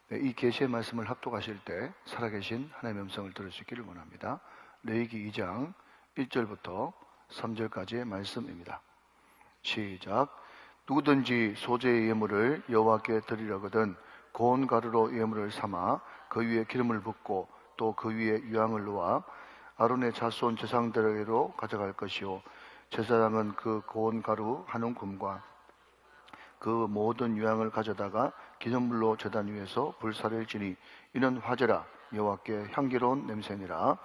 네, 이 계시의 말씀을 합독하실 때 살아계신 하나님의 음성을 들을 수 있기를 원합니다. 레위기 2장 1절부터 3절까지의 말씀입니다. 시작. 누구든지 소재의 예물을 여호와께 드리려거든 고운 가루로 예물을 삼아 그 위에 기름을 붓고 또 그 위에 유향을 놓아 아론의 자손 제사장들에게로 가져갈 것이요, 제사장은 그 고운 가루 한 움큼과 그 모든 유향을 가져다가 기념물로 제단 위에서 불사를 지니 이는 화제라, 여호와께 향기로운 냄새니라.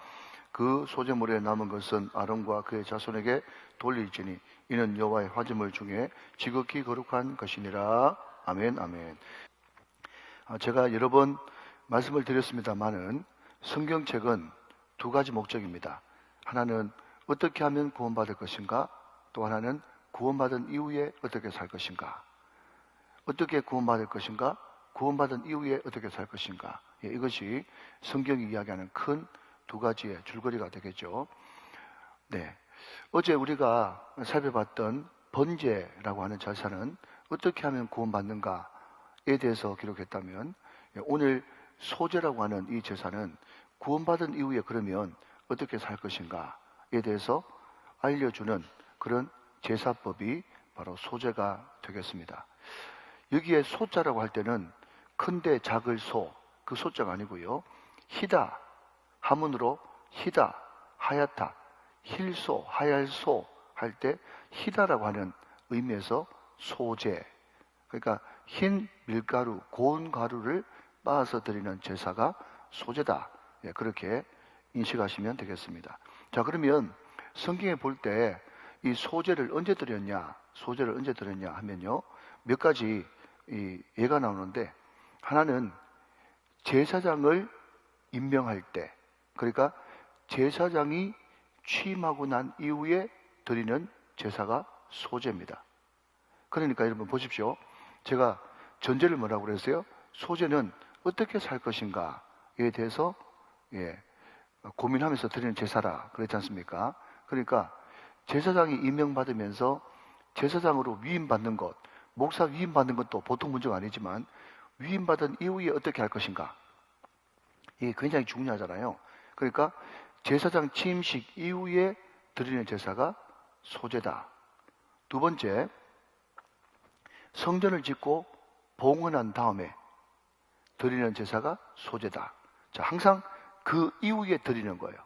그 소재물에 남은 것은 아론과 그의 자손에게 돌릴지니 이는 여호와의 화제물 중에 지극히 거룩한 것이니라. 아멘, 아멘. 제가 여러 번 말씀을 드렸습니다마는 성경책은 두 가지 목적입니다. 하나는 어떻게 하면 구원받을 것인가, 또 하나는 구원받은 이후에 어떻게 살 것인가. 어떻게 구원받을 것인가, 구원받은 이후에 어떻게 살 것인가. 이것이 성경이 이야기하는 큰 두 가지의 줄거리가 되겠죠. 네, 어제 우리가 살펴봤던 번제라고 하는 제사는 어떻게 하면 구원받는가에 대해서 기록했다면, 오늘 소제라고 하는 이 제사는 구원받은 이후에 그러면 어떻게 살 것인가에 대해서 알려주는 그런 제사법이 바로 소제가 되겠습니다. 여기에 소자라고 할 때는 큰데 작을 소, 그 소자가 아니고요, 희다, 하문으로 희다, 하얗다, 힐소, 하얄소 할 때 희다라고 하는 의미에서 소제, 그러니까 흰 밀가루, 고운 가루를 빻아서 드리는 제사가 소제다. 그렇게 인식하시면 되겠습니다. 자, 그러면 성경에 볼 때 이 소제를 언제 드렸냐, 소제를 언제 드렸냐 하면요, 몇 가지 예가 나오는데, 하나는 제사장을 임명할 때, 그러니까 제사장이 취임하고 난 이후에 드리는 제사가 소제입니다. 그러니까 여러분 보십시오. 제가 전제를 뭐라고 그랬어요? 소제는 어떻게 살 것인가에 대해서 고민하면서 드리는 제사라 그랬지 않습니까? 그러니까 제사장이 임명받으면서 제사장으로 위임받는 것, 목사 위임받는 것도 보통 문제가 아니지만 위임받은 이후에 어떻게 할 것인가, 이게 굉장히 중요하잖아요. 그러니까 제사장 취임식 이후에 드리는 제사가 소제다. 두 번째, 성전을 짓고 봉헌한 다음에 드리는 제사가 소제다. 자, 항상 그 이후에 드리는 거예요.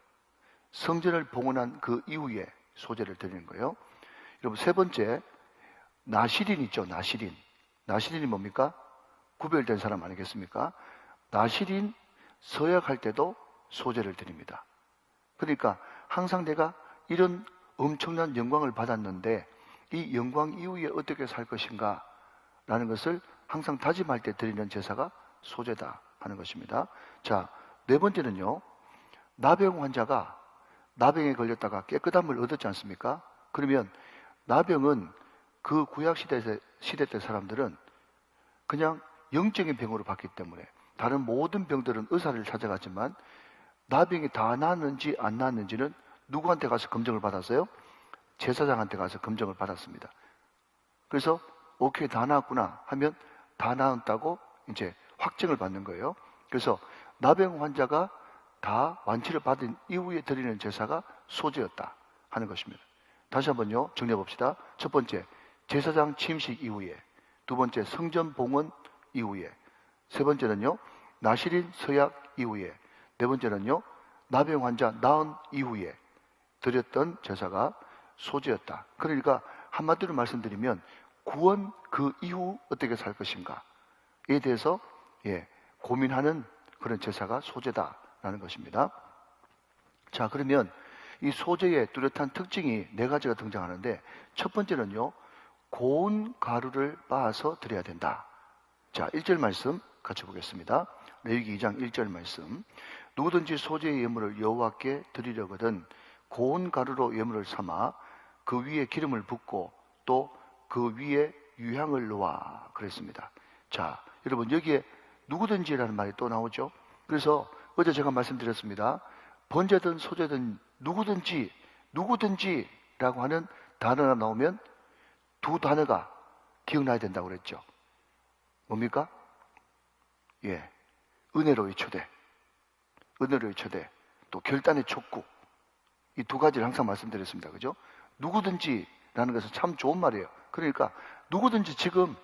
성전을 봉헌한 그 이후에 소제를 드리는 거예요. 여러분, 세 번째, 나실인 있죠. 나실인. 나실인이 뭡니까? 구별된 사람 아니겠습니까? 나실인 서약할 때도 소제를 드립니다. 그러니까 항상 내가 이런 엄청난 영광을 받았는데 이 영광 이후에 어떻게 살 것인가 라는 것을 항상 다짐할 때 드리는 제사가 소제다 하는 것입니다. 자, 네 번째는요, 나병 환자가 나병에 걸렸다가 깨끗한 물 얻었지 않습니까? 그러면 나병은 그 구약 시대 때 사람들은 그냥 영적인 병으로 봤기 때문에 다른 모든 병들은 의사를 찾아갔지만 나병이 다 나았는지 안 나았는지는 누구한테 가서 검증을 받았어요? 제사장한테 가서 검증을 받았습니다. 그래서 오케이, 다 나았구나 하면 다 나았다고 이제 확증을 받는 거예요. 그래서 나병 환자가 다 완치를 받은 이후에 드리는 제사가 소제였다 하는 것입니다. 다시 한번요, 정리해 봅시다. 첫 번째, 제사장 취임식 이후에. 두 번째, 성전 봉헌 이후에. 세 번째는요, 나실인 서약 이후에. 네 번째는요, 나병 환자 나은 이후에 드렸던 제사가 소제였다. 그러니까 한마디로 말씀드리면 구원 그 이후 어떻게 살 것인가에 대해서 고민하는 그런 제사가 소제다라는 것입니다. 자, 그러면 이 소제의 뚜렷한 특징이 네 가지가 등장하는데, 첫 번째는요, 고운 가루를 빻아서 드려야 된다. 자, 1절 말씀 같이 보겠습니다. 레위기 2장 1절 말씀. 누구든지 소제의 예물을 여호와께 드리려거든 고운 가루로 예물을 삼아 그 위에 기름을 붓고 또 그 위에 유향을 놓아 그랬습니다. 자, 여러분, 여기에 누구든지라는 말이 또 나오죠. 그래서 어제 제가 말씀드렸습니다. 번제든 소제든 누구든지라고 하는 단어가 나오면 두 단어가 기억나야 된다고 그랬죠. 뭡니까? 은혜로의 초대, 은혜로의 초대, 또 결단의 촉구. 이 두 가지를 항상 말씀드렸습니다. 그죠? 누구든지라는 것은 참 좋은 말이에요. 그러니까 누구든지 지금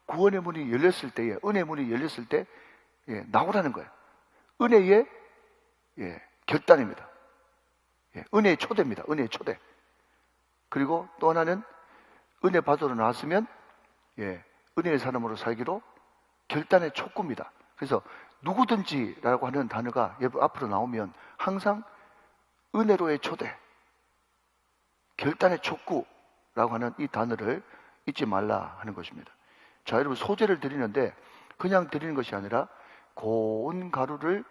구원의 문이 열렸을 때에, 은혜의 문이 열렸을 때 나오라는 거예요. 은혜의 결단입니다. 은혜의 초대입니다. 은혜의 초대. 그리고 또 하나는 은혜 받으러 나왔으면 은혜의 사람으로 살기로 결단의 촉구입니다. 그래서 누구든지라고 하는 단어가 앞으로 나오면 항상 은혜로의 초대, 결단의 촉구라고 하는 이 단어를 잊지 말라 하는 것입니다. 자, 여러분, 소재를 드리는데 그냥 드리는 것이 아니라 고운 가루를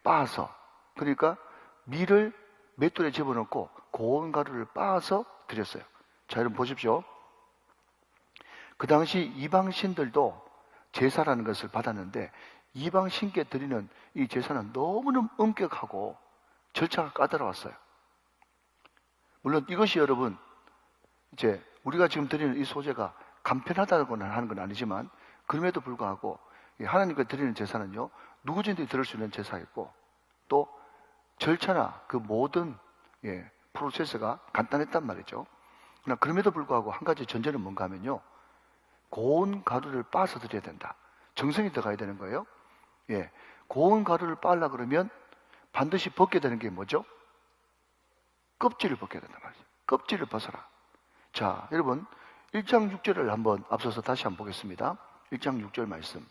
빻아서, 그러니까 밀을 맷돌에 집어넣고 고운 가루를 빻아서 드렸어요. 자, 여러분 보십시오. 그 당시 이방신들도 제사라는 것을 받았는데 이방신께 드리는 이 제사는 너무너무 엄격하고 절차가 까다로웠어요. 물론 이것이 여러분 이제 우리가 지금 드리는 이 소재가 간편하다고 하는 건 아니지만 그럼에도 불구하고 하나님께 드리는 제사는요, 누구든지 드릴 수 있는 제사였고 또 절차나 그 모든 프로세스가 간단했단 말이죠. 그러나 그럼에도 불구하고 한 가지 전제는 뭔가 하면요, 고운 가루를 빻아서 드려야 된다. 정성이 들어가야 되는 거예요. 고운 가루를 빻으려 그러면 반드시 벗게 되는 게 뭐죠? 껍질을 벗겨야 된단 말이죠. 껍질을 벗어라. 자, 여러분 1장 6절을 한번 앞서서 다시 한번 보겠습니다. 1장 6절 말씀.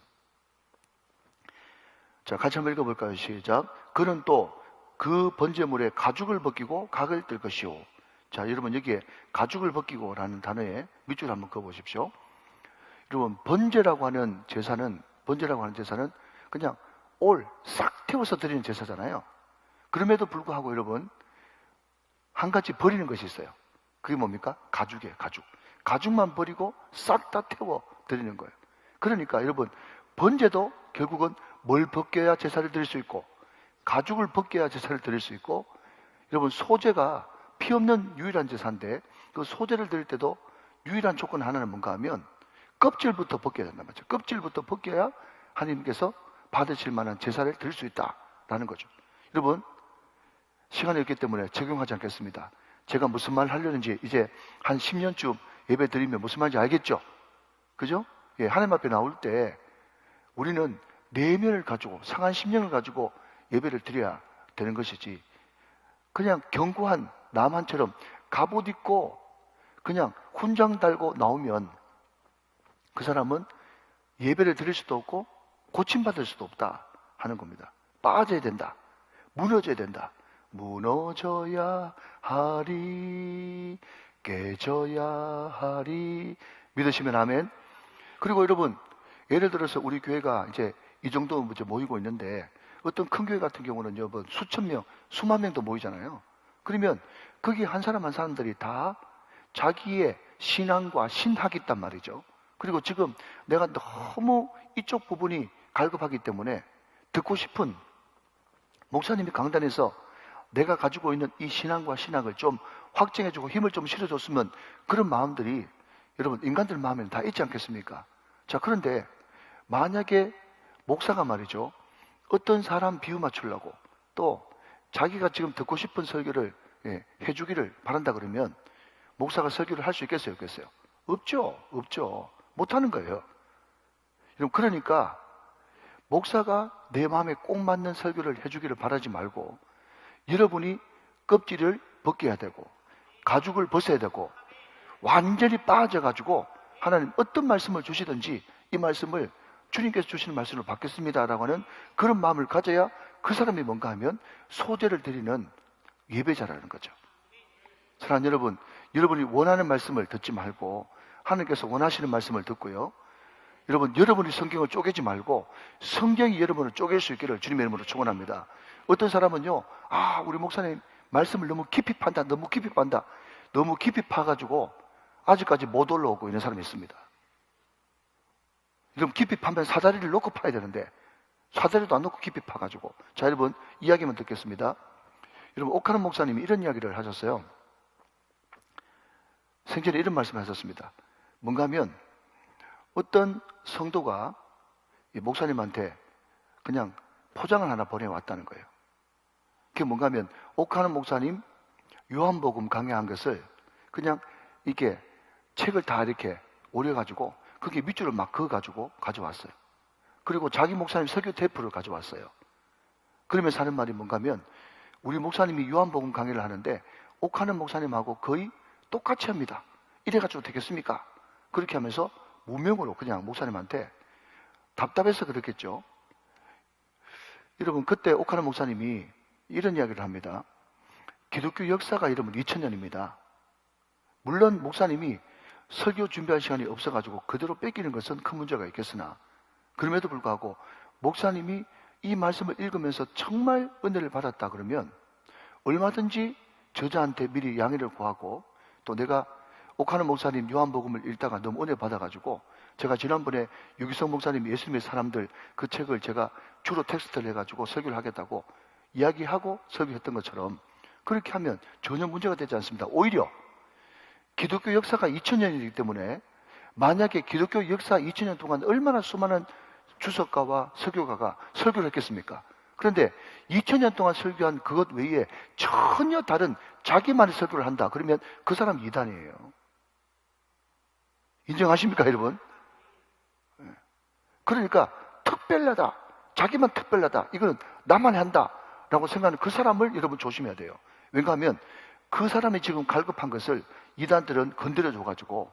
자, 같이 한번 읽어볼까요? 시작. 그는 또 그 번제물에 가죽을 벗기고 각을 뜰 것이요. 자, 여러분 여기에 가죽을 벗기고 라는 단어에 밑줄 한번 그어보십시오. 여러분 번제라고 하는 제사는 그냥 싹 태워서 드리는 제사잖아요. 그럼에도 불구하고 여러분 한 가지 버리는 것이 있어요. 그게 뭡니까? 가죽이에요. 가죽만 버리고 싹 다 태워 드리는 거예요. 그러니까 여러분 번제도 결국은 뭘 벗겨야 제사를 드릴 수 있고 가죽을 벗겨야 제사를 드릴 수 있고, 여러분 소제가 피 없는 유일한 제사인데 그 소제를 드릴 때도 유일한 조건 하나는 뭔가 하면 껍질부터 벗겨야 된단 말이죠. 껍질부터 벗겨야 하나님께서 받으실 만한 제사를 드릴 수 있다라는 거죠. 여러분 시간이 없기 때문에 적용하지 않겠습니다. 제가 무슨 말 하려는지 이제 한 10년쯤 예배 드리면 무슨 말인지 알겠죠? 그죠? 하나님 앞에 나올 때 우리는 내면을 가지고 상한 심령을 가지고 예배를 드려야 되는 것이지, 그냥 견고한 나만처럼 갑옷 입고 그냥 훈장 달고 나오면 그 사람은 예배를 드릴 수도 없고 고침받을 수도 없다 하는 겁니다. 빠져야 된다. 무너져야 된다. 무너져야 하리, 깨져야 하리. 믿으시면 아멘. 그리고 여러분, 예를 들어서 우리 교회가 이제 이 정도 모이고 있는데 어떤 큰 교회 같은 경우는 여러분 수천 명, 수만 명도 모이잖아요. 그러면 거기 한 사람 한 사람들이 다 자기의 신앙과 신학이 있단 말이죠. 그리고 지금 내가 너무 이쪽 부분이 갈급하기 때문에 듣고 싶은 목사님이 강단에서 내가 가지고 있는 이 신앙과 신학을 좀 확증해주고 힘을 좀 실어줬으면, 그런 마음들이 여러분 인간들 마음에는 다 있지 않겠습니까? 자, 그런데 만약에 목사가 말이죠, 어떤 사람 비유 맞추려고 또 자기가 지금 듣고 싶은 설교를 해주기를 바란다 그러면 목사가 설교를 할 수 있겠어요? 없겠어요? 없죠. 못하는 거예요. 여러분, 그러니까 목사가 내 마음에 꼭 맞는 설교를 해주기를 바라지 말고 여러분이 껍질을 벗겨야 되고 가죽을 벗어야 되고 완전히 빠져가지고 하나님 어떤 말씀을 주시든지 이 말씀을 주님께서 주시는 말씀을 받겠습니다라고 하는 그런 마음을 가져야 그 사람이 뭔가 하면 소제를 드리는 예배자라는 거죠. 사랑하는 여러분, 여러분이 원하는 말씀을 듣지 말고 하나님께서 원하시는 말씀을 듣고요, 여러분이 성경을 쪼개지 말고 성경이 여러분을 쪼갤 수 있기를 주님의 이름으로 축원합니다. 어떤 사람은요, 우리 목사님 말씀을 너무 깊이 판다. 너무 깊이 파가지고 아직까지 못 올라오고 있는 사람이 있습니다. 여러분, 깊이 파면 사다리를 놓고 파야 되는데 사다리도 안 놓고 깊이 파가지고. 자, 여러분 이야기만 듣겠습니다. 여러분, 오카는 목사님이 이런 이야기를 하셨어요. 생전에 이런 말씀을 하셨습니다. 뭔가 하면 어떤 성도가 목사님한테 그냥 포장을 하나 보내왔다는 거예요. 그게 뭔가 하면 옥하는 목사님 요한복음 강의한 것을 그냥 이렇게 책을 다 이렇게 오려가지고 그게 밑줄을 막 그어가지고 가져왔어요. 그리고 자기 목사님 설교 테이프를 가져왔어요. 그러면서 하는 말이 뭔가 하면 우리 목사님이 요한복음 강의를 하는데 옥하는 목사님하고 거의 똑같이 합니다. 이래가지고 되겠습니까? 그렇게 하면서 무명으로 그냥 목사님한테 답답해서 그렇겠죠. 여러분, 그때 옥하는 목사님이 이런 이야기를 합니다. 기독교 역사가 여러분 2000년입니다. 물론 목사님이 설교 준비할 시간이 없어가지고 그대로 뺏기는 것은 큰 문제가 있겠으나 그럼에도 불구하고 목사님이 이 말씀을 읽으면서 정말 은혜를 받았다 그러면 얼마든지 저자한테 미리 양해를 구하고 또 내가 옥하는 목사님 요한복음을 읽다가 너무 은혜 받아가지고 제가 지난번에 유기성 목사님 예수님의 사람들 그 책을 제가 주로 텍스트를 해가지고 설교를 하겠다고 이야기하고 설교했던 것처럼 그렇게 하면 전혀 문제가 되지 않습니다. 오히려 기독교 역사가 2000년이기 때문에 만약에 기독교 역사 2000년 동안 얼마나 수많은 주석가와 설교가가 설교를 했겠습니까? 그런데 2000년 동안 설교한 그것 외에 전혀 다른 자기만의 설교를 한다. 그러면 그 사람 이단이에요. 인정하십니까, 여러분? 그러니까 특별하다. 자기만 특별하다. 이거는 나만 한다. 라고 생각하는 그 사람을 여러분 조심해야 돼요. 왜냐하면 그 사람이 지금 갈급한 것을 이단들은 건드려줘가지고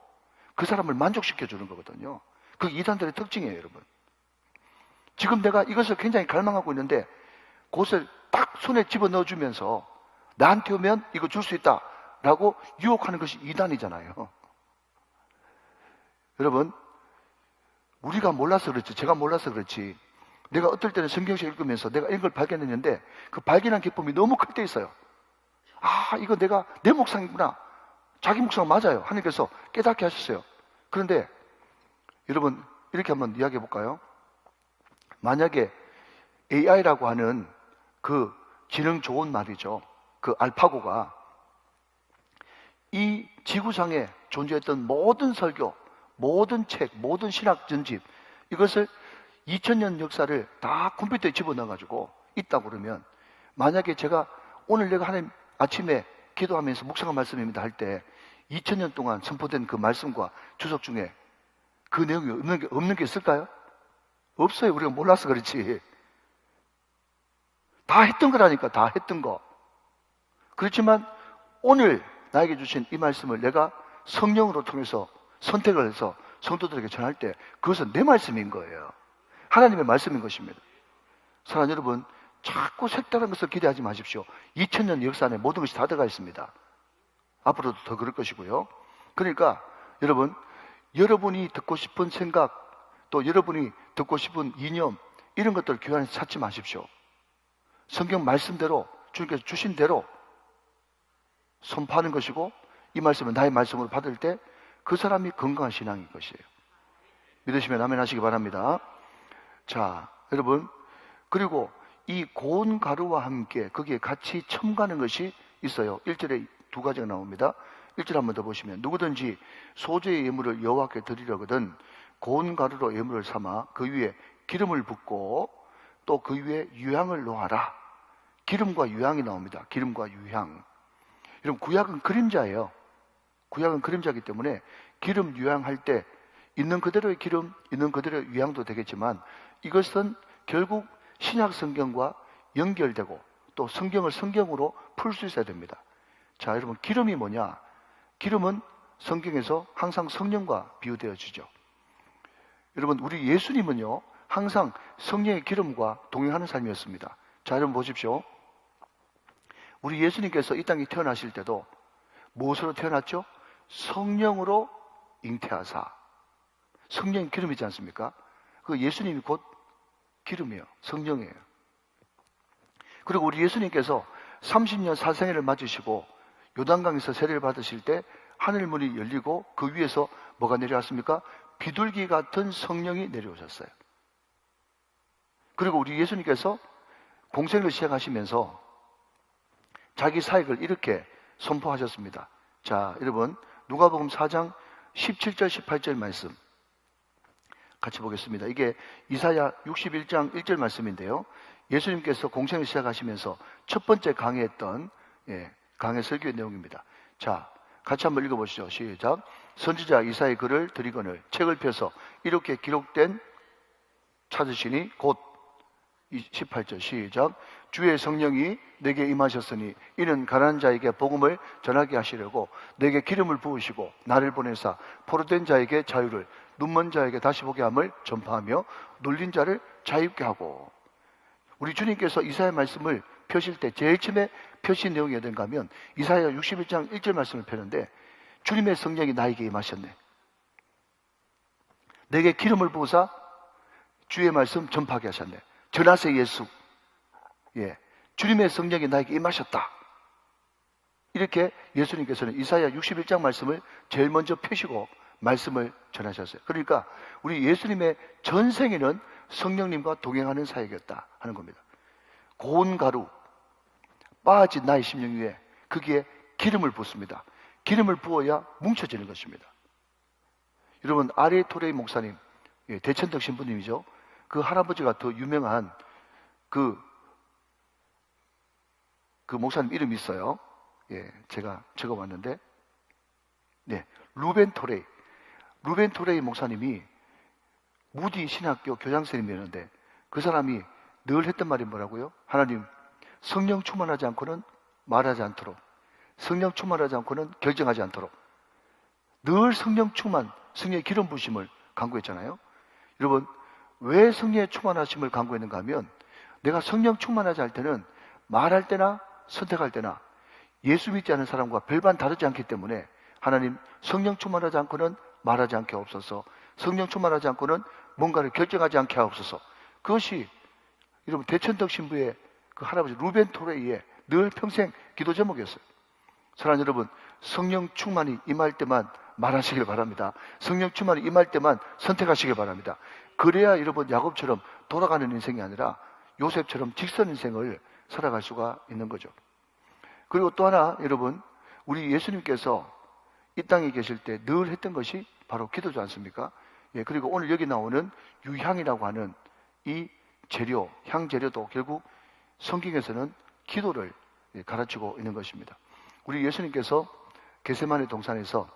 그 사람을 만족시켜주는 거거든요. 그 이단들의 특징이에요, 여러분. 지금 내가 이것을 굉장히 갈망하고 있는데 그것을 딱 손에 집어넣어주면서 나한테 오면 이거 줄 수 있다 라고 유혹하는 것이 이단이잖아요. 여러분, 우리가 몰라서 그렇지, 제가 몰라서 그렇지 내가 어떨 때는 성경책 읽으면서 내가 이런 걸 발견했는데 그 발견한 기쁨이 너무 클 때 있어요. 아, 이거 내가 내 묵상이구나. 자기 묵상 맞아요. 하나님께서 깨닫게 하셨어요. 그런데 여러분 이렇게 한번 이야기해 볼까요? 만약에 AI라고 하는 그 지능 좋은 말이죠. 그 알파고가 이 지구상에 존재했던 모든 설교, 모든 책, 모든 신학 전집 이것을 2000년 역사를 다 컴퓨터에 집어넣어가지고 있다고 그러면 만약에 제가 오늘 내가 하나님 아침에 기도하면서 묵상한 말씀입니다 할 때 2000년 동안 선포된 그 말씀과 주석 중에 그 내용이 없는 게 있을까요? 없어요. 우리가 몰라서 그렇지. 다 했던 거라니까, 다 했던 거. 그렇지만 오늘 나에게 주신 이 말씀을 내가 성령으로 통해서 선택을 해서 성도들에게 전할 때 그것은 내 말씀인 거예요. 하나님의 말씀인 것입니다. 사랑하는 여러분, 자꾸 색다른 것을 기대하지 마십시오. 2000년 역사 안에 모든 것이 다 들어가 있습니다. 앞으로도 더 그럴 것이고요. 그러니까 여러분, 여러분이 듣고 싶은 생각 또 여러분이 듣고 싶은 이념 이런 것들을 교회 안에서 찾지 마십시오. 성경 말씀대로 주님께서 주신 대로 선포하는 것이고 이 말씀을 나의 말씀으로 받을 때 그 사람이 건강한 신앙인 것이에요. 믿으시면 아멘 하시기 바랍니다. 자, 여러분, 그리고 이 고운 가루와 함께 거기에 같이 첨가하는 것이 있어요. 1절에 두 가지가 나옵니다. 1절 한번 더 보시면 누구든지 소재의 예물을 여호와께 드리려거든 고운 가루로 예물을 삼아 그 위에 기름을 붓고 또 그 위에 유향을 놓아라. 기름과 유향이 나옵니다. 기름과 유향. 여러분, 구약은 그림자예요. 구약은 그림자이기 때문에 기름 유향할 때 있는 그대로의 기름, 있는 그대로의 유향도 되겠지만 이것은 결국 신약 성경과 연결되고 또 성경을 성경으로 풀 수 있어야 됩니다. 자, 여러분, 기름이 뭐냐? 기름은 성경에서 항상 성령과 비유되어지죠. 여러분, 우리 예수님은요 항상 성령의 기름과 동행하는 삶이었습니다. 자, 여러분 보십시오. 우리 예수님께서 이 땅에 태어나실 때도 무엇으로 태어났죠? 성령으로 잉태하사. 성령이 기름이지 않습니까? 그 예수님이 곧 기름이에요. 성령이에요. 그리고 우리 예수님께서 30년 사생애를 맞으시고 요단강에서 세례를 받으실 때 하늘문이 열리고 그 위에서 뭐가 내려왔습니까? 비둘기 같은 성령이 내려오셨어요. 그리고 우리 예수님께서 공생을 시작하시면서 자기 사역을 이렇게 선포하셨습니다. 자, 여러분, 누가복음 4장 17절 18절 말씀 같이 보겠습니다. 이게 이사야 61장 1절 말씀인데요. 예수님께서 공생을 시작하시면서 첫 번째 강의했던 강의 설교의 내용입니다. 자, 같이 한번 읽어보시죠. 시작. 선지자 이사야의 글을 드리거늘 책을 펴서 이렇게 기록된 찾으시니 곧 18절 시작. 주의 성령이 내게 임하셨으니 이는 가난한 자에게 복음을 전하게 하시려고 내게 기름을 부으시고 나를 보내사 포로된 자에게 자유를 눈먼 자에게 다시 보게 함을 전파하며 눌린 자를 자유케 하고. 우리 주님께서 이사야 말씀을 펴실 때 제일 처음에 펴신 내용이 어딘가 하면 이사야 61장 1절 말씀을 펴는데 주님의 성령이 나에게 임하셨네. 내게 기름을 부으사 주의 말씀 전파하게 하셨네. 전하세 예수. 주님의 성령이 나에게 임하셨다. 이렇게 예수님께서는 이사야 61장 말씀을 제일 먼저 펴시고 말씀을 전하셨어요. 그러니까 우리 예수님의 전생에는 성령님과 동행하는 사역이었다 하는 겁니다. 고운 가루 빠진 나의 심령 위에 거기에 기름을 붓습니다. 기름을 부어야 뭉쳐지는 것입니다. 여러분 아레 토레이 목사님, 대천덕 신부님이죠. 그 할아버지가 더 유명한 그 목사님 이름이 있어요. 제가 적어봤는데, 루벤 토레이 목사님이 무디 신학교 교장선생님이었는데 그 사람이 늘 했던 말이 뭐라고요? 하나님, 성령 충만하지 않고는 말하지 않도록, 성령 충만하지 않고는 결정하지 않도록. 늘 성령 충만, 성령의 기름 부심을 간구했잖아요. 여러분, 왜 성령의 충만하심을 간구했는가 하면 내가 성령 충만하지 않을 때는 말할 때나 선택할 때나 예수 믿지 않은 사람과 별반 다르지 않기 때문에 하나님, 성령 충만하지 않고는 말하지 않게 하옵소서, 성령 충만하지 않고는 뭔가를 결정하지 않게 하옵소서. 그것이 여러분 대천덕 신부의 그 할아버지 루벤 토레이의 늘 평생 기도 제목이었어요. 사랑하는 여러분, 성령 충만이 임할 때만 말하시길 바랍니다. 성령 충만이 임할 때만 선택하시길 바랍니다. 그래야 여러분 야곱처럼 돌아가는 인생이 아니라 요셉처럼 직선 인생을 살아갈 수가 있는 거죠. 그리고 또 하나 여러분, 우리 예수님께서 이 땅에 계실 때 늘 했던 것이 바로 기도지 않습니까? 그리고 오늘 여기 나오는 유향이라고 하는 이 재료, 향재료도 결국 성경에서는 기도를 가르치고 있는 것입니다. 우리 예수님께서 겟세마네 동산에서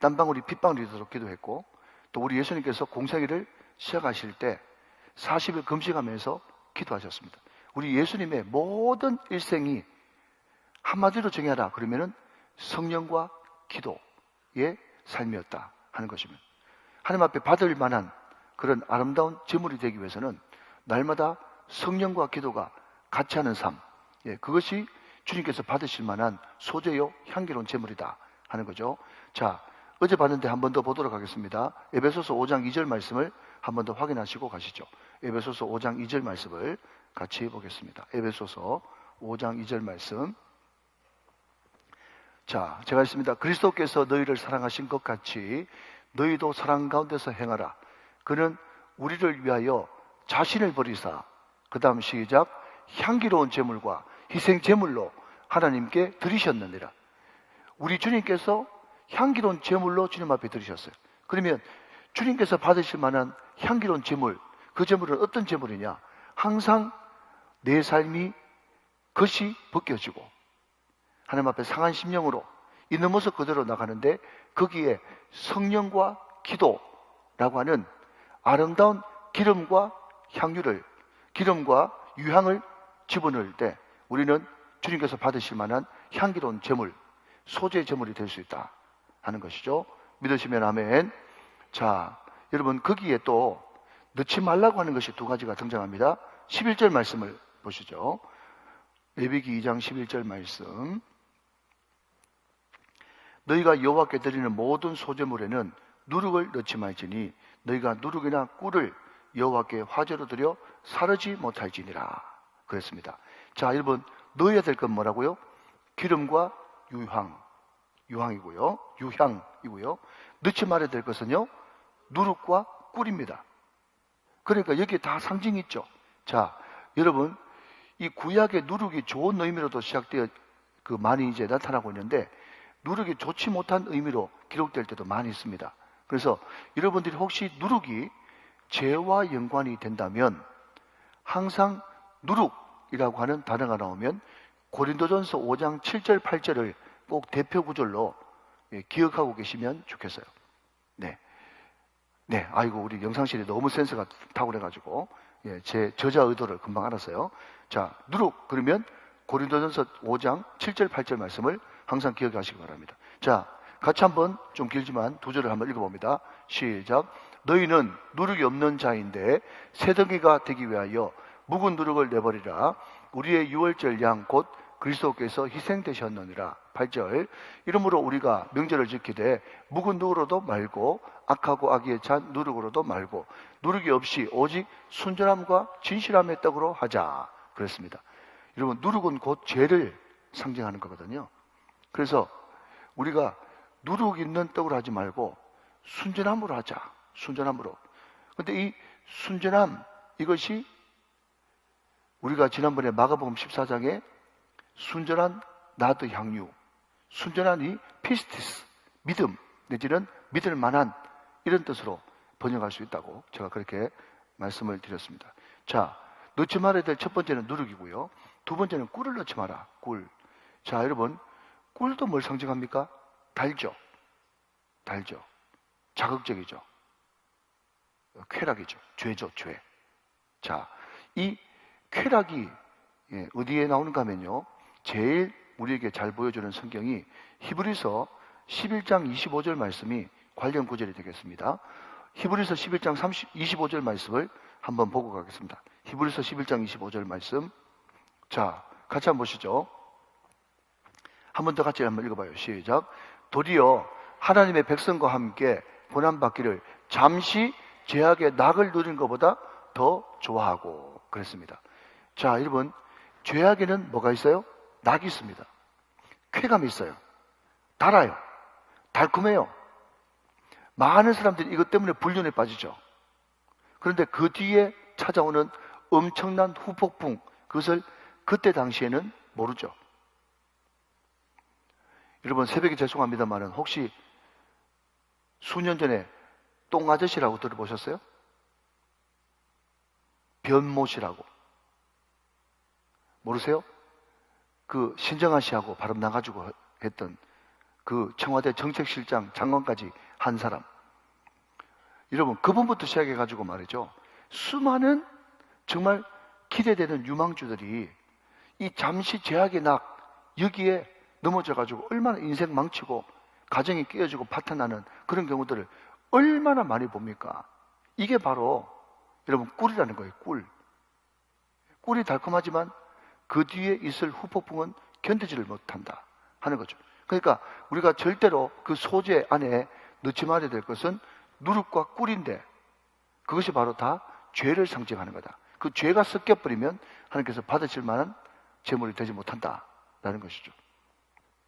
땀방울이 핏방울이 되도록 기도했고, 또 우리 예수님께서 공생애를 시작하실 때 40일 금식하면서 기도하셨습니다. 우리 예수님의 모든 일생이 한마디로 정의하라 그러면은 성령과 기도의 삶이었다 하는 것입니다. 하나님 앞에 받을 만한 그런 아름다운 제물이 되기 위해서는 날마다 성령과 기도가 같이 하는 삶, 그것이 주님께서 받으실 만한 소재요 향기로운 제물이다 하는 거죠. 자, 어제 봤는데 한 번 더 보도록 하겠습니다. 에베소서 5장 2절 말씀을 한 번 더 확인하시고 가시죠. 에베소서 5장 2절 말씀을 같이 보겠습니다. 에베소서 5장 2절 말씀. 자, 제가 했습니다. 그리스도께서 너희를 사랑하신 것 같이 너희도 사랑 가운데서 행하라. 그는 우리를 위하여 자신을 버리사, 그 다음 시작, 향기로운 제물과 희생 제물로 하나님께 드리셨느니라. 우리 주님께서 향기로운 제물로 주님 앞에 드리셨어요. 그러면 주님께서 받으실 만한 향기로운 제물, 그 제물은 어떤 제물이냐? 항상 내 삶이 겉이 벗겨지고 하나님 앞에 상한 심령으로 있는 모습 그대로 나가는데 거기에 성령과 기도라고 하는 아름다운 기름과 향유를, 기름과 유향을 집어넣을 때 우리는 주님께서 받으실 만한 향기로운 제물, 소재 제물이 될 수 있다 하는 것이죠. 믿으시면 아멘. 자, 여러분 거기에 또 넣지 말라고 하는 것이 두 가지가 등장합니다. 11절 말씀을 보시죠. 레위기 2장 11절 말씀. 너희가 여호와께 드리는 모든 소제물에는 누룩을 넣지 말지니 너희가 누룩이나 꿀을 여호와께 화제로 드려 사르지 못할지니라 그랬습니다. 자, 여러분 넣어야 될 건 뭐라고요? 기름과 유향이고요. 넣지 말아야 될 것은요, 누룩과 꿀입니다. 그러니까 여기에 다 상징이 있죠. 자, 여러분 이 구약의 누룩이 좋은 의미로도 시작되어 많이 이제 나타나고 있는데 누룩이 좋지 못한 의미로 기록될 때도 많이 있습니다. 그래서 여러분들이 혹시 누룩이 죄와 연관이 된다면 항상 누룩이라고 하는 단어가 나오면 고린도전서 5장 7절 8절을 꼭 대표 구절로 기억하고 계시면 좋겠어요. 네. 네, 아이고 우리 영상실이 너무 센스가 탁월해가지고 제 저자 의도를 금방 알았어요. 자, 누룩 그러면 고린도전서 5장 7절 8절 말씀을 항상 기억하시기 바랍니다. 자, 같이 한번 좀 길지만 두 절을 한번 읽어봅니다. 시작. 너희는 누룩이 없는 자인데 새덩이가 되기 위하여 묵은 누룩을 내버리라. 우리의 유월절 양 곧 그리스도께서 희생되셨느니라. 8절. 이러므로 우리가 명절을 지키되 묵은 누룩으로도 말고 악하고 악의에 찬 누룩으로도 말고 누룩이 없이 오직 순전함과 진실함의 떡으로 하자. 그랬습니다. 여러분, 누룩은 곧 죄를 상징하는 거거든요. 그래서 우리가 누룩 있는 떡으로 하지 말고 순전함으로 하자. 순전함으로. 근데 이 순전함, 이것이 우리가 지난번에 마가복음 14장에 순전한 나드 향유, 순전한 이 피스티스, 믿음, 내지는 믿을 만한 이런 뜻으로 번역할 수 있다고 제가 그렇게 말씀을 드렸습니다. 자, 넣지 말아야 될 첫 번째는 누룩이고요. 두 번째는 꿀을 넣지 마라. 꿀. 자, 여러분, 꿀도 뭘 상징합니까? 달죠. 달죠. 자극적이죠. 쾌락이죠. 죄죠, 죄. 자, 이 쾌락이 어디에 나오는가 하면요. 제일 우리에게 잘 보여주는 성경이 히브리서 11장 25절 말씀이 관련 구절이 되겠습니다. 히브리서 11장 25절 말씀을 한번 보고 가겠습니다. 히브리서 11장 25절 말씀. 자, 같이 한번 보시죠. 한 번 더 같이 한번 읽어봐요. 시작. 도리어 하나님의 백성과 함께 고난받기를 잠시 죄악의 낙을 누리는 것보다 더 좋아하고 그랬습니다. 자, 여러분, 죄악에는 뭐가 있어요? 낙이 있습니다. 쾌감이 있어요. 달아요. 달콤해요. 많은 사람들이 이것 때문에 불륜에 빠지죠. 그런데 그 뒤에 찾아오는 엄청난 후폭풍, 그것을 그때 당시에는 모르죠. 여러분, 새벽에 죄송합니다만 혹시 수년 전에 똥아저씨라고 들어보셨어요? 변모씨라고. 모르세요? 그 신정아 씨하고 바람 나가지고 했던 그 청와대 정책실장 장관까지 한 사람. 여러분, 그분부터 시작해가지고 말이죠. 수많은 정말 기대되는 유망주들이 이 잠시 제약의 낙, 여기에 넘어져가지고 얼마나 인생 망치고 가정이 깨어지고 파탄나는 그런 경우들을 얼마나 많이 봅니까? 이게 바로 여러분 꿀이라는 거예요. 꿀. 꿀이 달콤하지만 그 뒤에 있을 후폭풍은 견디지를 못한다 하는 거죠. 그러니까 우리가 절대로 그 소재 안에 넣지 말아야 될 것은 누룩과 꿀인데 그것이 바로 다 죄를 상징하는 거다. 그 죄가 섞여버리면 하나님께서 받으실 만한 제물이 되지 못한다라는 것이죠.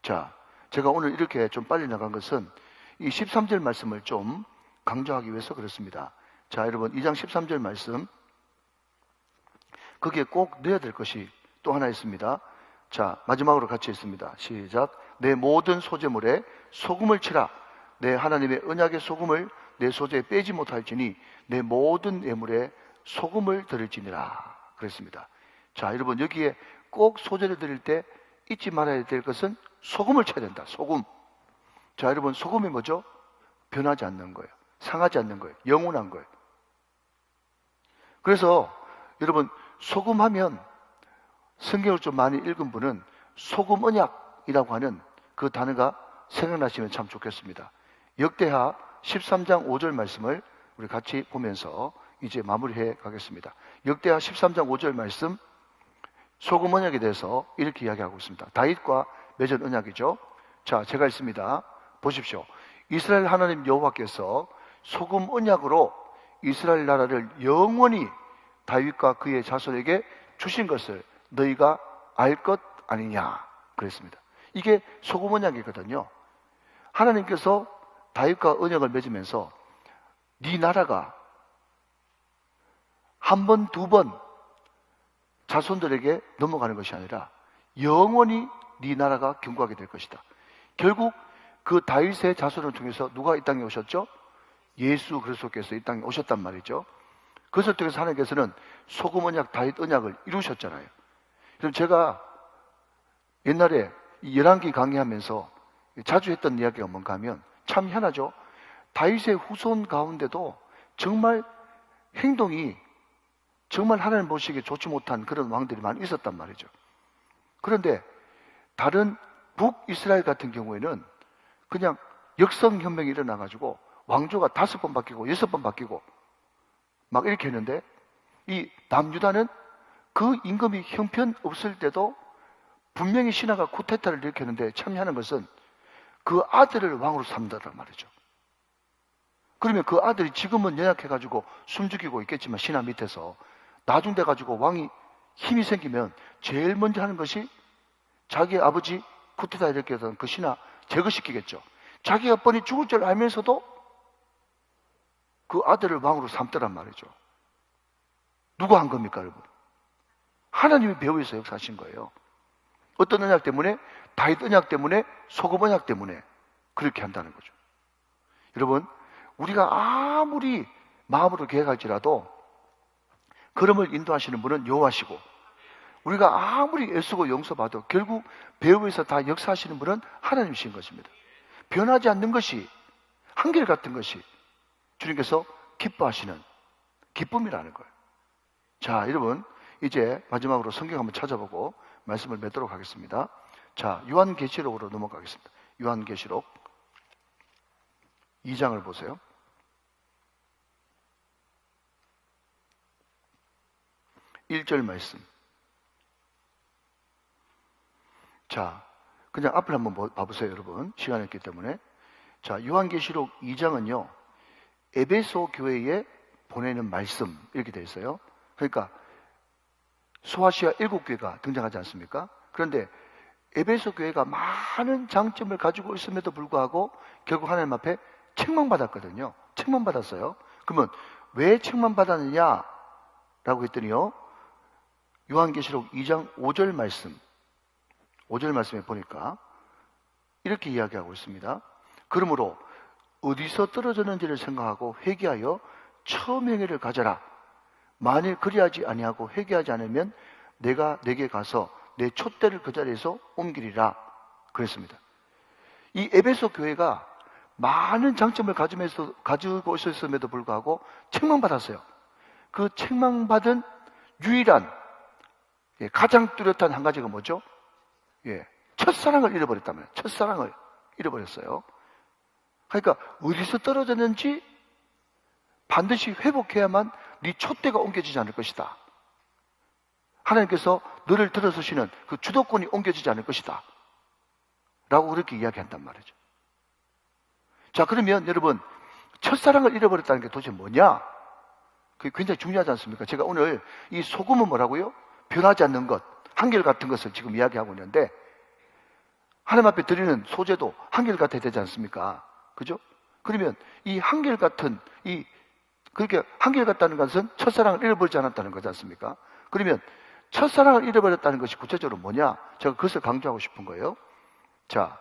자, 제가 오늘 이렇게 좀 빨리 나간 것은 이 13절 말씀을 좀 강조하기 위해서 그렇습니다. 자, 여러분 2장 13절 말씀, 거기에 꼭 넣어야 될 것이 또 하나 있습니다. 자, 마지막으로 같이 있습니다. 시작. 내 모든 소재물에 소금을 치라. 내 하나님의 언약의 소금을 내 소재에 빼지 못할지니 내 모든 예물에 소금을 드릴지니라. 그랬습니다. 자, 여러분 여기에 꼭 소재를 드릴 때 잊지 말아야 될 것은 소금을 쳐야 된다. 소금. 자, 여러분 소금이 뭐죠? 변하지 않는 거예요. 상하지 않는 거예요. 영원한 거예요. 그래서 여러분 소금하면 성경을 좀 많이 읽은 분은 소금 언약이라고 하는 그 단어가 생각나시면 참 좋겠습니다. 역대하 13장 5절 말씀을 우리 같이 보면서 이제 마무리해 가겠습니다. 역대하 13장 5절 말씀, 소금 언약에 대해서 이렇게 이야기하고 있습니다. 다윗과 맺은 언약이죠. 자, 제가 읽습니다. 보십시오. 이스라엘 하나님 여호와께서 소금 언약으로 이스라엘 나라를 영원히 다윗과 그의 자손에게 주신 것을 너희가 알 것 아니냐 그랬습니다. 이게 소금 언약이거든요. 하나님께서 다윗과 언약을 맺으면서 네 나라가 한 번, 두 번 자손들에게 넘어가는 것이 아니라 영원히 네 나라가 견고하게 될 것이다. 결국 그 다윗의 자손을 통해서 누가 이 땅에 오셨죠? 예수 그리스도께서 이 땅에 오셨단 말이죠. 그것을 통해서 하나님께서는 소금 언약, 다윗 언약을 이루셨잖아요. 그럼 제가 옛날에 이 열왕기 강의하면서 자주 했던 이야기가 뭔가 하면 참 희한하죠. 다윗의 후손 가운데도 정말 행동이 정말 하나님 보시기에 좋지 못한 그런 왕들이 많이 있었단 말이죠. 그런데 다른 북이스라엘 같은 경우에는 그냥 역성혁명이 일어나가지고 왕조가 5번 바뀌고 6번 바뀌고 막 이렇게 했는데, 이 남유다는 그 임금이 형편없을 때도 분명히 신하가 쿠데타를 일으켰는데, 참 희한한 것은 그 아들을 왕으로 삼는단 말이죠. 그러면 그 아들이 지금은 연약해가지고 숨죽이고 있겠지만 신하 밑에서 나중 돼가지고 왕이 힘이 생기면 제일 먼저 하는 것이 자기 아버지 쿠데타 일으켰던 그 신하 제거시키겠죠. 자기가 뻔히 죽을 줄 알면서도 그 아들을 왕으로 삼더란 말이죠. 누가 한 겁니까, 여러분? 하나님이 배후에서 역사하신 거예요. 어떤 언약 때문에? 다윗 언약 때문에, 소금 언약 때문에 그렇게 한다는 거죠. 여러분, 우리가 아무리 마음으로 계획할지라도 걸음을 인도하시는 분은 여호와시고, 우리가 아무리 애쓰고 용서받아도 결국 배후에서 다 역사하시는 분은 하나님이신 것입니다. 변하지 않는 것이, 한결같은 것이 주님께서 기뻐하시는 기쁨이라는 거예요. 자, 여러분, 이제 마지막으로 성경 한번 찾아보고 말씀을 맺도록 하겠습니다. 자, 요한계시록으로 넘어가겠습니다. 요한계시록 2장을 보세요. 1절 말씀. 자, 그냥 앞을 한번 봐보세요, 여러분. 시간이 없기 때문에. 자, 요한계시록 2장은요, 에베소 교회에 보내는 말씀, 이렇게 되어 있어요. 그러니까 소아시아 7교회가 등장하지 않습니까? 그런데 에베소 교회가 많은 장점을 가지고 있음에도 불구하고 결국 하나님 앞에 책망받았거든요. 책망받았어요. 그러면 왜 책망받았느냐? 라고 했더니요, 요한계시록 2장 5절 말씀, 5절 말씀에 보니까 이렇게 이야기하고 있습니다. 그러므로 어디서 떨어졌는지를 생각하고 회개하여 처음 행위를 가져라. 만일 그리하지 아니하고 회개하지 않으면 내가 내게 가서 내 촛대를 그 자리에서 옮기리라 그랬습니다. 이 에베소 교회가 많은 장점을 가지고 있었음에도 불구하고 책망받았어요. 그 책망받은 유일한, 가장 뚜렷한 한 가지가 뭐죠? 첫사랑을 잃어버렸다면, 첫사랑을 잃어버렸어요. 그러니까 어디서 떨어졌는지 반드시 회복해야만 네 촛대가 옮겨지지 않을 것이다. 하나님께서 너를 들어서시는 그 주도권이 옮겨지지 않을 것이다. 라고 그렇게 이야기한단 말이죠. 자, 그러면 여러분, 첫사랑을 잃어버렸다는 게 도대체 뭐냐? 그게 굉장히 중요하지 않습니까? 제가 오늘 이 소금은 뭐라고요? 변하지 않는 것, 한결같은 것을 지금 이야기하고 있는데, 하나님 앞에 드리는 소재도 한결같아야 되지 않습니까? 그죠? 그러면 이 한결같은, 그렇게 한결같다는 것은 첫사랑을 잃어버리지 않았다는 거지 않습니까? 그러면 첫사랑을 잃어버렸다는 것이 구체적으로 뭐냐? 제가 그것을 강조하고 싶은 거예요. 자,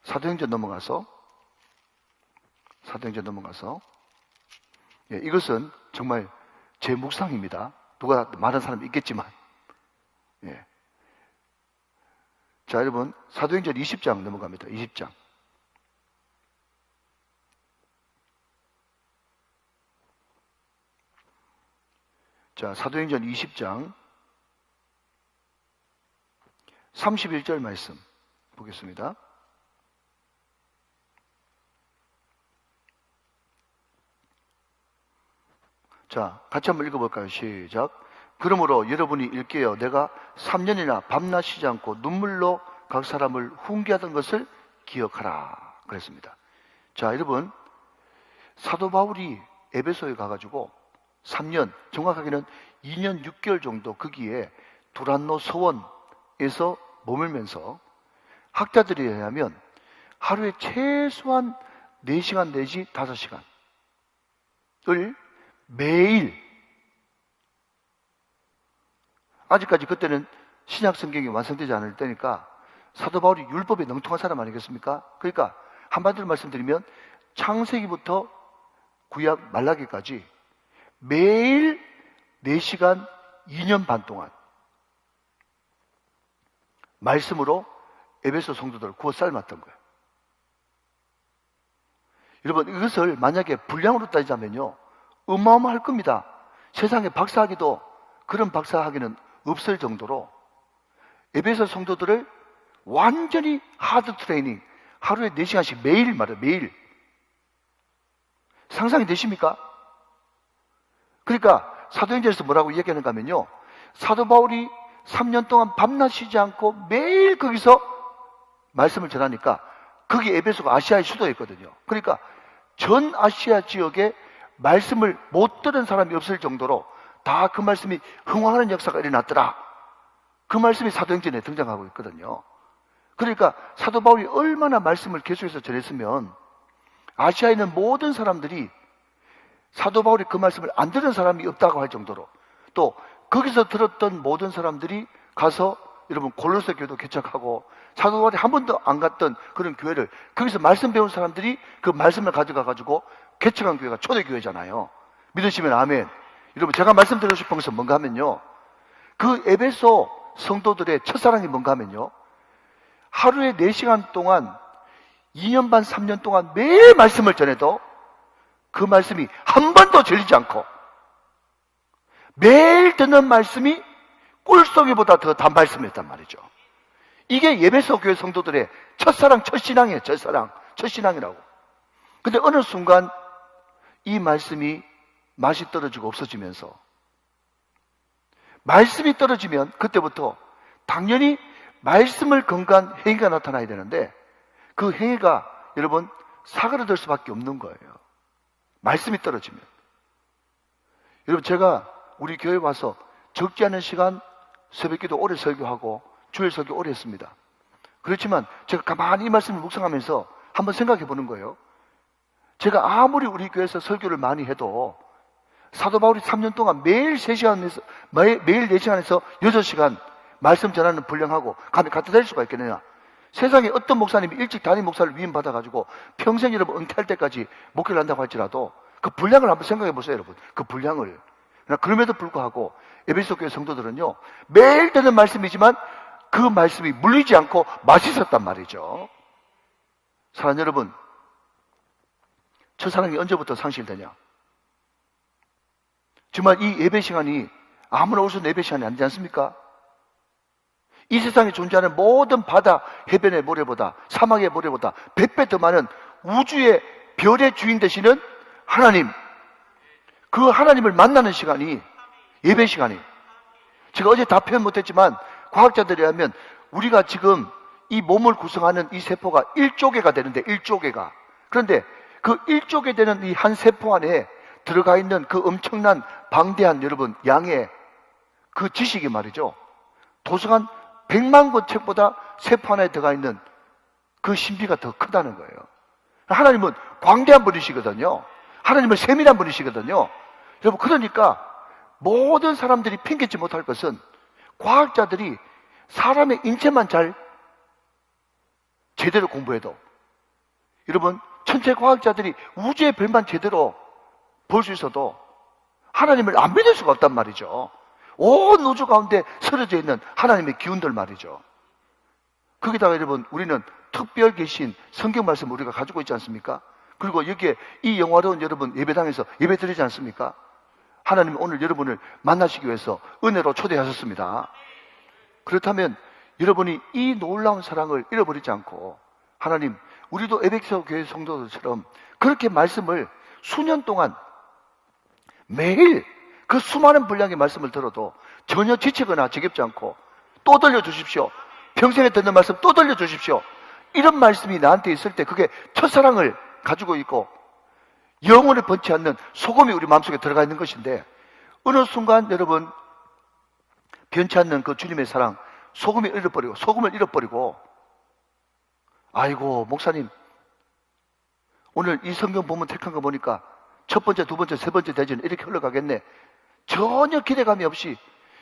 사도행전 넘어가서 이것은 정말 제 묵상입니다. 누가 말하는 사람이 있겠지만. 자, 여러분, 사도행전 20장 넘어갑니다. 20장. 자, 사도행전 20장 31절 말씀 보겠습니다. 자, 같이 한번 읽어볼까요? 시작. 그러므로 여러분이 일깨어 내가 3년이나 밤낮 쉬지 않고 눈물로 각 사람을 훈계하던 것을 기억하라 그랬습니다. 자, 여러분, 사도 바울이 에베소에 가가지고 3년, 정확하게는 2년 6개월 정도 거기에 두란노 서원에서 머물면서 학자들에 의하면 하루에 최소한 4시간 내지 5시간을 매일, 아직까지 그때는 신약 성경이 완성되지 않을 때니까 사도 바울이 율법에 능통한 사람 아니겠습니까? 그러니까 한마디로 말씀드리면 창세기부터 구약 말라기까지 매일 4시간 2년 반 동안 말씀으로 에베소 성도들을 구워 삶았던 거예요. 여러분, 이것을 만약에 분량으로 따지자면요, 어마어마할 겁니다. 세상에 박사학위도 그런 박사학위는 없을 정도로 에베소 성도들을 완전히 하드 트레이닝, 하루에 4시간씩 매일 말해요. 매일. 상상이 되십니까? 그러니까 사도행전에서 뭐라고 얘기하는가 하면요, 사도 바울이 3년 동안 밤낮 쉬지 않고 매일 거기서 말씀을 전하니까 거기 에베소가 아시아의 수도였거든요. 그러니까 전 아시아 지역에 말씀을 못 들은 사람이 없을 정도로 다 그 말씀이 흥황하는 역사가 일어났더라. 그 말씀이 사도행전에 등장하고 있거든요. 그러니까 사도 바울이 얼마나 말씀을 계속해서 전했으면 아시아에 있는 모든 사람들이 사도 바울이 그 말씀을 안 들은 사람이 없다고 할 정도로, 또 거기서 들었던 모든 사람들이 가서 여러분 골로새 교회도 개척하고 사도 바울이 한 번도 안 갔던 그런 교회를 거기서 말씀 배운 사람들이 그 말씀을 가져가 가지고 개척한 교회가 초대교회잖아요. 믿으시면 아멘. 여러분, 제가 말씀드리고 싶은 것은 뭔가 하면요, 그 에베소 성도들의 첫사랑이 뭔가 하면요, 하루에 4시간 동안 2년 반 3년 동안 매일 말씀을 전해도 그 말씀이 한 번도 질리지 않고 매일 듣는 말씀이 꿀송이보다 더 단 말씀이었단 말이죠. 이게 에베소 교회 성도들의 첫사랑, 첫신앙이에요. 첫사랑, 첫신앙이라고. 근데 어느 순간 이 말씀이 맛이 떨어지고 없어지면서, 말씀이 떨어지면 그때부터 당연히 말씀을 근거한 행위가 나타나야 되는데 그 행위가 여러분 사그라들 수밖에 없는 거예요. 말씀이 떨어지면. 여러분, 제가 우리 교회 와서 적지 않은 시간 새벽기도 오래 설교하고 주일 설교 오래 했습니다. 그렇지만 제가 가만히 이 말씀을 묵상하면서 한번 생각해 보는 거예요. 제가 아무리 우리 교회에서 설교를 많이 해도 사도 바울이 3년 동안 매일 3시간에서 매일 4시간에서 6시간 말씀 전하는 분량하고 감히 갖다 댈 수가 있겠느냐? 세상에 어떤 목사님이 일찍 담임 목사를 위임받아가지고 평생 여러분 은퇴할 때까지 목회를 한다고 할지라도 그 분량을 한번 생각해 보세요, 여러분. 그 분량을. 그럼에도 불구하고 에베소 교회 성도들은요, 매일 듣는 말씀이지만 그 말씀이 물리지 않고 맛있었단 말이죠. 사랑하는 여러분, 첫사랑이 언제부터 상실되냐? 정말 이 예배 시간이 아무나 올 수 있는 예배 시간이 아니지 않습니까? 이 세상에 존재하는 모든 바다, 해변의 모래보다, 사막의 모래보다 100배 더 많은 우주의 별의 주인 되시는 하나님, 그 하나님을 만나는 시간이 예배 시간이. 제가 어제 다 표현 못했지만 과학자들에 의하면 우리가 지금 이 몸을 구성하는 이 세포가 1조 개가 되는데, 1조 개가. 그런데 그 1조 개 되는 이 한 세포 안에 들어가 있는 그 엄청난 방대한 여러분 양의 그 지식이 말이죠, 도서관 100만 권 책보다 세포 하나에 들어가 있는 그 신비가 더 크다는 거예요. 하나님은 광대한 분이시거든요. 하나님은 세밀한 분이시거든요. 여러분, 그러니까 모든 사람들이 핑계치 못할 것은 과학자들이 사람의 인체만 잘 제대로 공부해도, 여러분, 천체 과학자들이 우주의 별만 제대로 볼 수 있어도 하나님을 안 믿을 수가 없단 말이죠. 온 우주 가운데 서려져 있는 하나님의 기운들 말이죠. 거기다가 여러분, 우리는 특별 계신 성경 말씀 우리가 가지고 있지 않습니까? 그리고 여기에 이 영화로운 여러분 예배당에서 예배 드리지 않습니까? 하나님 오늘 여러분을 만나시기 위해서 은혜로 초대하셨습니다. 그렇다면 여러분이 이 놀라운 사랑을 잃어버리지 않고, 하나님, 우리도 에베소 교회 성도들처럼 그렇게 말씀을 수년 동안 매일 그 수많은 분량의 말씀을 들어도 전혀 지치거나 지겹지 않고, 또 들려주십시오. 평생에 듣는 말씀 또 들려주십시오. 이런 말씀이 나한테 있을 때 그게 첫사랑을 가지고 있고 영혼을 번치 않는 소금이 우리 마음속에 들어가 있는 것인데, 어느 순간 여러분 변치 않는 그 주님의 사랑, 소금을 잃어버리고, 아이고 목사님, 오늘 이 성경 본문 택한 거 보니까 첫 번째, 두 번째, 세 번째 대지는 이렇게 흘러가겠네. 전혀 기대감이 없이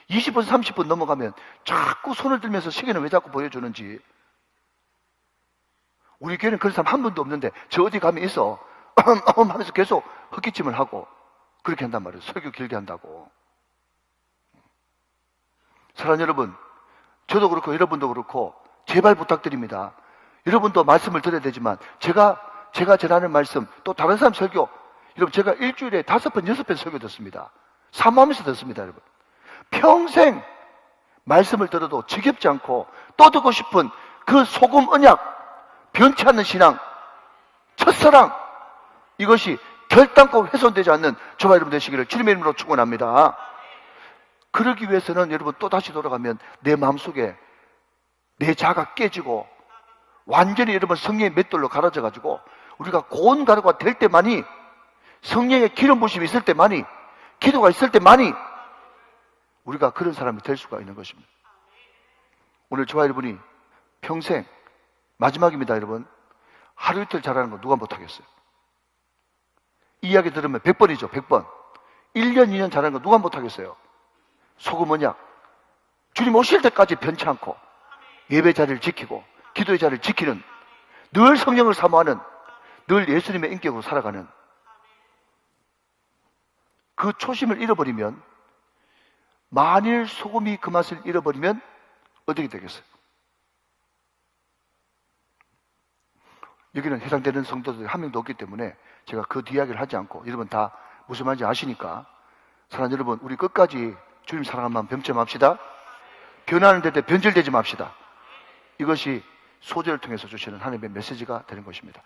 20분, 30분 넘어가면 자꾸 손을 들면서 시계는 왜 자꾸 보여주는지. 우리 교회는 그런 사람 한 분도 없는데 저 어디 가면 있어 하면서 계속 헛기침을 하고 그렇게 한단 말이에요. 설교 길게 한다고. 사랑하는 여러분, 저도 그렇고 여러분도 그렇고 제발 부탁드립니다. 여러분도 말씀을 들어야 되지만 제가 전하는 말씀, 또 다른 사람 설교, 여러분 제가 일주일에 5번, 6번 설교 듣습니다. 사모하면서 듣습니다, 여러분. 평생 말씀을 들어도 지겹지 않고 또 듣고 싶은 그 소금 언약, 변치 않는 신앙, 첫사랑, 이것이 결단코 훼손되지 않는 저와 여러분 되시기를 주님의 이름으로 축원합니다. 그러기 위해서는 여러분 또 다시 돌아가면 내 마음속에 내 자아가 깨지고 완전히 여러분 성령의 맷돌로 갈아져 가지고 우리가 고운 가루가 될 때만이, 성령의 기름 부심이 있을 때만이, 기도가 있을 때만이 우리가 그런 사람이 될 수가 있는 것입니다. 오늘 저와 여러분이 평생, 마지막입니다 여러분, 하루 이틀 잘하는 거 누가 못하겠어요? 이야기 들으면 100번이죠 100번. 1년 2년 잘하는 거 누가 못하겠어요? 소금 언약, 주님 오실 때까지 변치 않고 예배 자리를 지키고 기도의 자리를 지키는, 늘 성령을 사모하는, 늘 예수님의 인격으로 살아가는 그 초심을 잃어버리면, 만일 소금이 그 맛을 잃어버리면 어떻게 되겠어요? 여기는 해당되는 성도들이 한 명도 없기 때문에 제가 그 이야기를 하지 않고, 여러분 다 무슨 말인지 아시니까, 사랑하는 여러분, 우리 끝까지 주님 사랑한 마음 변치 맙시다. 변하는 데 변질되지 맙시다. 이것이 소재를 통해서 주시는 하나님의 메시지가 되는 것입니다.